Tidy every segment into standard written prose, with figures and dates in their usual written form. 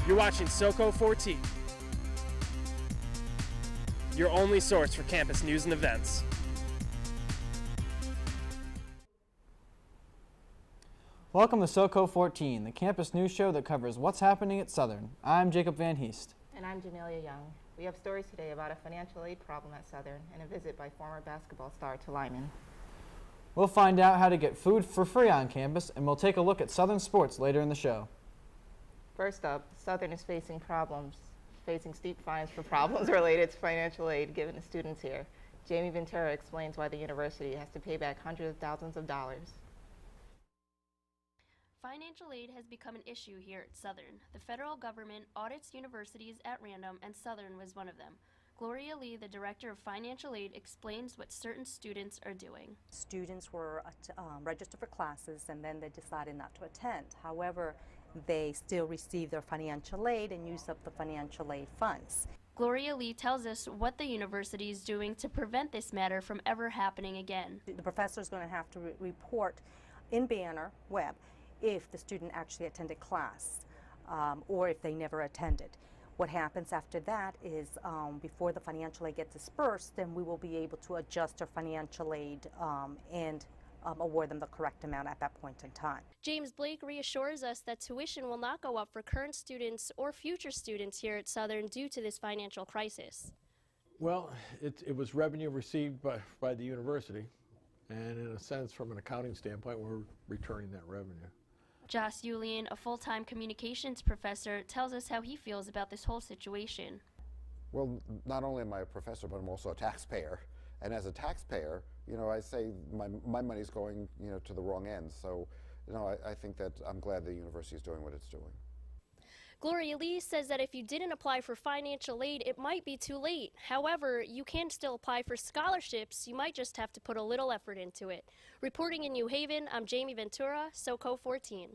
You're watching Soco 14, your only source for campus news and events. Welcome to Soco 14, the campus news show that covers what's happening at Southern. I'm Jacob Van Heest. And I'm Jamelia Young. We have stories today about a financial aid problem at Southern and a visit by former basketball star to Lyman. We'll find out how to get food for free on campus, and we'll take a look at Southern sports later in the show. First up, Southern is facing steep fines for problems related to financial aid given to students here. Jamie Ventura explains why the university has to pay back hundreds of thousands of dollars. Financial aid has become an issue here at Southern. The federal government audits universities at random, and Southern was one of them. Gloria Lee, the director of financial aid, explains what certain students are doing. Students were registered for classes and then they decided not to attend. However, they still receive their financial aid and use up the financial aid funds. Gloria Lee tells us what the university is doing to prevent this matter from ever happening again. The professor is going to have to report in Banner Web if the student actually attended class or if they never attended. What happens after that is before the financial aid gets dispersed, then we will be able to adjust their financial aid and award them the correct amount at that point in time. James Blake reassures us that tuition will not go up for current students or future students here at Southern due to this financial crisis. Well, it was revenue received by the university, and in a sense, from an accounting standpoint, we're returning that revenue. Joss Yulian, a full-time communications professor, tells us how he feels about this whole situation. Well, not only am I a professor, but I'm also a taxpayer. And as a taxpayer, I say my money's going, to the wrong end. So, I think that I'm glad the university is doing what it's doing. Gloria Lee says that if you didn't apply for financial aid, it might be too late. However, you can still apply for scholarships. You might just have to put a little effort into it. Reporting in New Haven, I'm Jamie Ventura, Soco 14.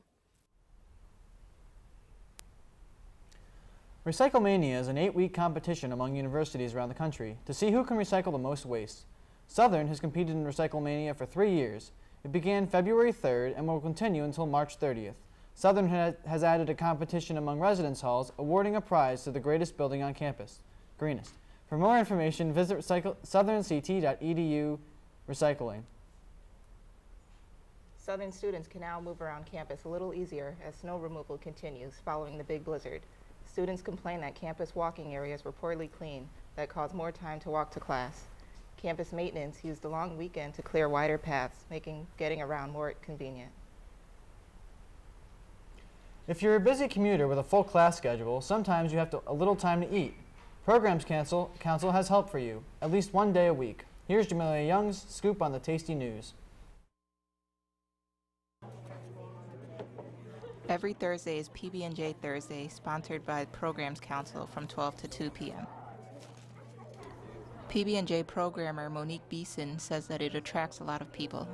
Recyclemania is an 8-week competition among universities around the country to see who can recycle the most waste. Southern has competed in Recyclemania for 3 years. It began February 3rd and will continue until March 30th. Southern has added a competition among residence halls, awarding a prize to the greatest building on campus, greenest. For more information, visit southernct.edu recycling. Southern students can now move around campus a little easier as snow removal continues following the big blizzard. Students complain that campus walking areas were poorly cleaned that caused more time to walk to class. Campus maintenance used the long weekend to clear wider paths, making getting around more convenient. If you're a busy commuter with a full class schedule, sometimes you have a little time to eat. Programs Council has help for you, at least one day a week. Here's Jamelia Young's scoop on the tasty news. Every Thursday is PB&J Thursday, sponsored by Programs Council from 12 to 2 p.m. PB&J programmer Monique Beeson says that it attracts a lot of people.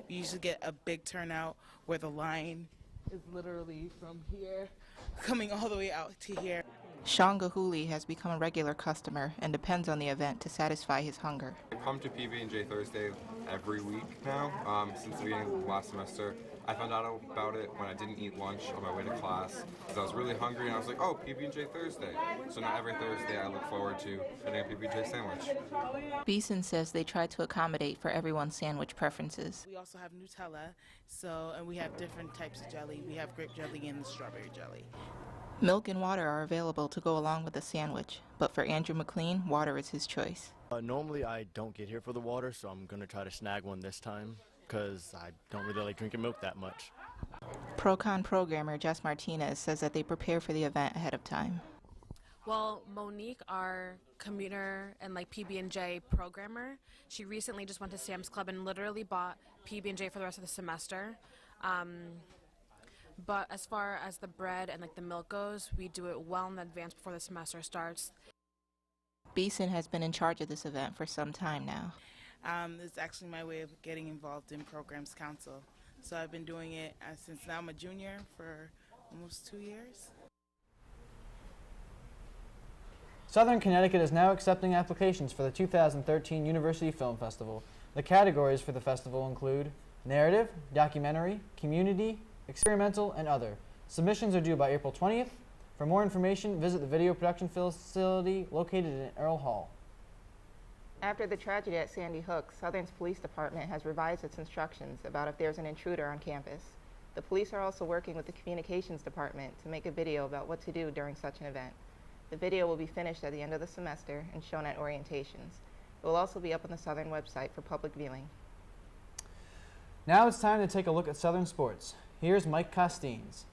We usually get a big turnout where the line is literally from here coming all the way out to here. Sean Gahuli has become a regular customer and depends on the event to satisfy his hunger. I come to PB&J Thursday every week now, since the beginning of last semester. I found out about it when I didn't eat lunch on my way to class because I was really hungry and I was like, oh, PB&J Thursday. So now every Thursday I look forward to getting a PB&J sandwich. Beeson says they try to accommodate for everyone's sandwich preferences. We also have Nutella, and we have different types of jelly. We have grape jelly and strawberry jelly. Milk and water are available to go along with the sandwich, but for Andrew McLean, water is his choice. Normally I don't get here for the water, so I'm going to try to snag one this time because I don't really like drinking milk that much. Procon programmer Jess Martinez says that they prepare for the event ahead of time. Well, Monique, our commuter and PB&J programmer, she recently just went to Sam's Club and literally bought PB&J for the rest of the semester. But as far as the bread and the milk goes, we do it well in advance before the semester starts. Beeson has been in charge of this event for some time now. It's actually my way of getting involved in Programs Council. So I've been doing it since now I'm a junior for almost 2 years. Southern Connecticut is now accepting applications for the 2013 University Film Festival. The categories for the festival include narrative, documentary, community, experimental, and other. Submissions are due by April 20th. For more information, visit the video production facility located in Earl Hall. After the tragedy at Sandy Hook, Southern's police department has revised its instructions about if there's an intruder on campus. The police are also working with the communications department to make a video about what to do during such an event. The video will be finished at the end of the semester and shown at orientations. It will also be up on the Southern website for public viewing. Now it's time to take a look at Southern sports. Here's Mike Costines.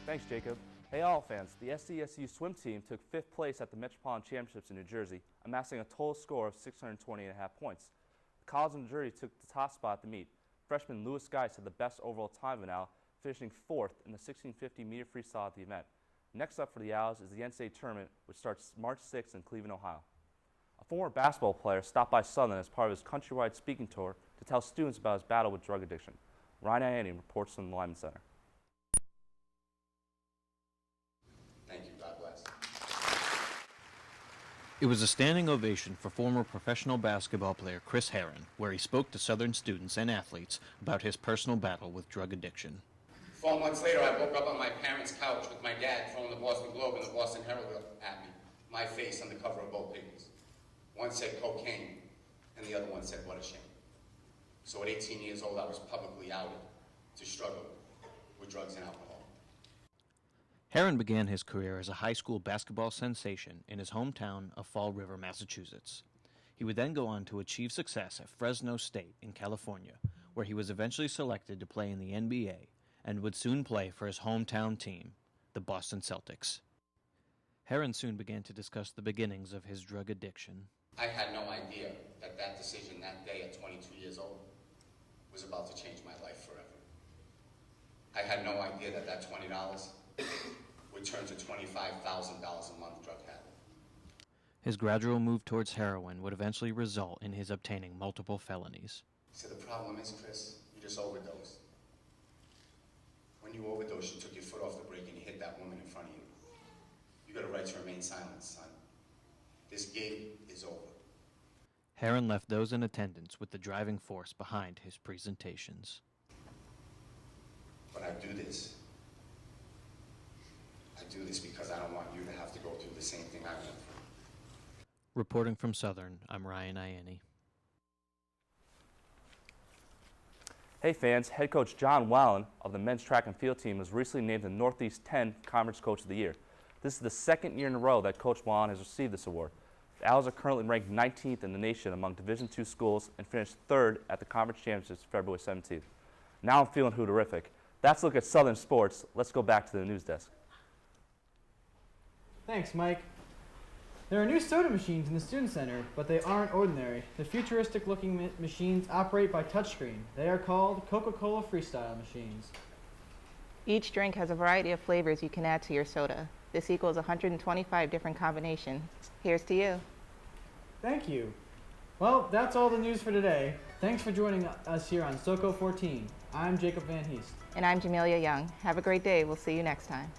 Thanks, Jacob. Hey all fans, the SDSU swim team took 5th place at the Metropolitan Championships in New Jersey, amassing a total score of 620.5 points. The College of New Jersey took the top spot at the meet. Freshman Lewis Geis had the best overall time of an owl, finishing 4th in the 1650 meter freestyle at the event. Next up for the Owls is the NCAA tournament, which starts March 6th in Cleveland, Ohio. A former basketball player stopped by Southern as part of his countrywide speaking tour to tell students about his battle with drug addiction. Ryan Ianni reports from the Lyman Center. Thank you. God bless. It was a standing ovation for former professional basketball player Chris Herron, where he spoke to Southern students and athletes about his personal battle with drug addiction. 4 months later, I woke up on my parents' couch with my dad throwing the Boston Globe and the Boston Herald at me, my face on the cover of both papers. One said cocaine, and the other one said what a shame. So at 18 years old, I was publicly outed to struggle with drugs and alcohol. Herron began his career as a high school basketball sensation in his hometown of Fall River, Massachusetts. He would then go on to achieve success at Fresno State in California, where he was eventually selected to play in the NBA and would soon play for his hometown team, the Boston Celtics. Herron soon began to discuss the beginnings of his drug addiction. I had no idea that that decision that day at 22 years old was about to change my life forever. I had no idea that that $20 would turn to $25,000 a month drug habit. His gradual move towards heroin would eventually result in his obtaining multiple felonies. So the problem is, Chris, you just overdosed. When you overdosed, you took your foot off the brake and you hit that woman in front of you. You got a right to remain silent, son. This gig is over. Herron left those in attendance with the driving force behind his presentations. But I do this. I do this because I don't want you to have to go through the same thing I went through. Reporting from Southern, I'm Ryan Ianni. Hey fans, head coach John Wallen of the men's track and field team was recently named the Northeast 10 Conference Coach of the Year. This is the second year in a row that Coach Wallen has received this award. The Owls are currently ranked 19th in the nation among Division II schools and finished 3rd at the Conference Championships February 17th. Now I'm feeling hooderific. That's a look at Southern sports. Let's go back to the news desk. Thanks, Mike. There are new soda machines in the Student Center, but they aren't ordinary. The futuristic-looking machines operate by touchscreen. They are called Coca-Cola Freestyle machines. Each drink has a variety of flavors you can add to your soda. This equals 125 different combinations. Here's to you. Thank you. Well, that's all the news for today. Thanks for joining us here on Soco 14. I'm Jacob Van Heest. And I'm Jamelia Young. Have a great day. We'll see you next time.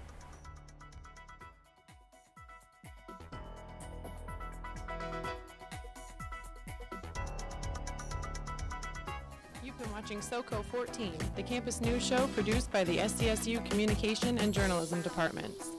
You've been watching Soco 14, the campus news show produced by the SDSU Communication and Journalism Departments.